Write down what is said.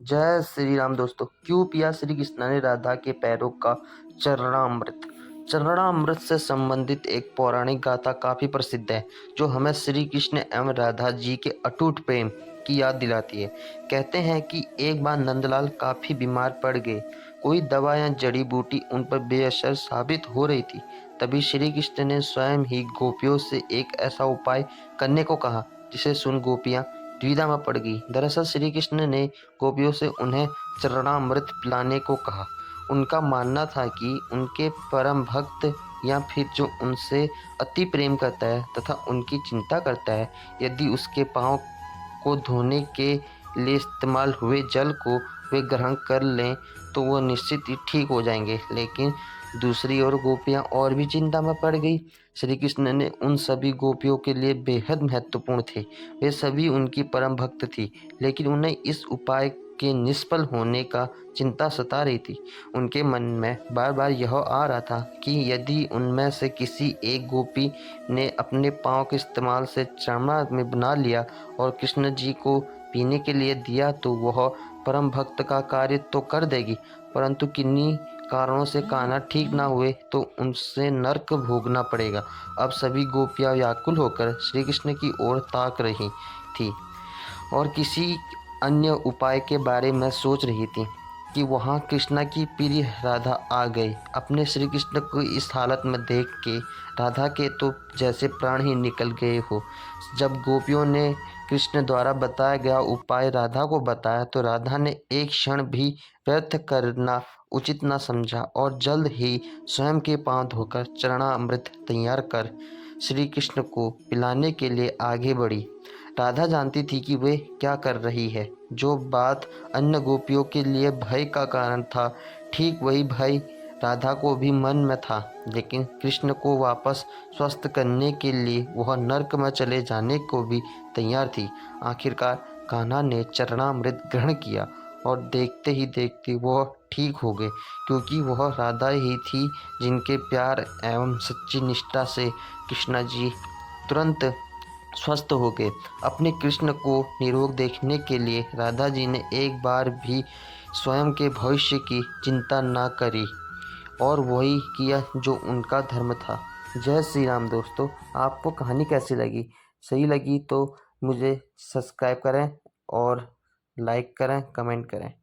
जय श्री राम दोस्तों। क्यों पिया श्री कृष्ण ने राधा के पैरों का चरणामृत। चरणामृत से संबंधित एक पौराणिक गाथा काफी प्रसिद्ध है, जो हमें श्री कृष्ण एवं राधा जी के अटूट प्रेम की याद दिलाती है। कहते हैं कि एक बार नंदलाल काफी बीमार पड़ गए। कोई दवा या जड़ी बूटी उन पर बेअसर साबित हो रही थी। तभी श्री कृष्ण ने स्वयं ही गोपियों से एक ऐसा उपाय करने को कहा, जिसे सुन गोपियां द्विधा में पड़ गई। दरअसल श्री कृष्ण ने गोपियों से उन्हें चरणामृत पिलाने को कहा। उनका मानना था कि उनके परम भक्त या फिर जो उनसे अति प्रेम करता है तथा उनकी चिंता करता है, यदि उसके पाँव को धोने के लिए इस्तेमाल हुए जल को वे ग्रहण कर लें तो वह निश्चित ही ठीक हो जाएंगे। लेकिन दूसरी ओर गोपियां और भी चिंता में पड़ गई। श्री कृष्ण ने उन सभी गोपियों के लिए बेहद महत्वपूर्ण थे। वे सभी उनकी परम भक्त थी, लेकिन उन्हें इस उपाय के निष्फल होने का चिंता सता रही थी। उनके मन में बार बार यह आ रहा था कि यदि उनमें से किसी एक गोपी ने अपने पाँव के इस्तेमाल से चमड़ा में बना लिया और कृष्ण जी को पीने के लिए दिया तो वह परम भक्त का कार्य तो कर देगी, परंतु किन्हीं कारणों से कान्हा ठीक ना हुए तो उनसे नर्क भोगना पड़ेगा। अब सभी गोपियां व्याकुल होकर श्री कृष्ण की ओर ताक रही थी और किसी अन्य उपाय के बारे में सोच रही थी कि वहाँ कृष्णा की प्रिय राधा आ गई। अपने श्री कृष्ण को इस हालत में देख के राधा के तो जैसे प्राण ही निकल गए हो। जब गोपियों ने कृष्ण द्वारा बताया गया उपाय राधा को बताया तो राधा ने एक क्षण भी व्यर्थ करना उचित न समझा और जल्द ही स्वयं के पांव धोकर चरणामृत तैयार कर श्री कृष्ण को पिलाने के लिए आगे बढ़ी। राधा जानती थी कि वे क्या कर रही है। जो बात अन्य गोपियों के लिए भय का कारण था, ठीक वही भय राधा को भी मन में था। लेकिन कृष्ण को वापस स्वस्थ करने के लिए वह नर्क में चले जाने को भी तैयार थी। आखिरकार कान्हा ने चरणामृत ग्रहण किया और देखते ही देखते वह ठीक हो गए, क्योंकि वह राधा ही थी जिनके प्यार एवं सच्ची निष्ठा से कृष्णा जी तुरंत स्वस्थ हो गए। अपने कृष्ण को निरोग देखने के लिए राधा जी ने एक बार भी स्वयं के भविष्य की चिंता न करी और वही किया जो उनका धर्म था। जय श्री राम दोस्तों। आपको कहानी कैसी लगी? सही लगी तो मुझे सब्सक्राइब करें और लाइक करें, कमेंट करें।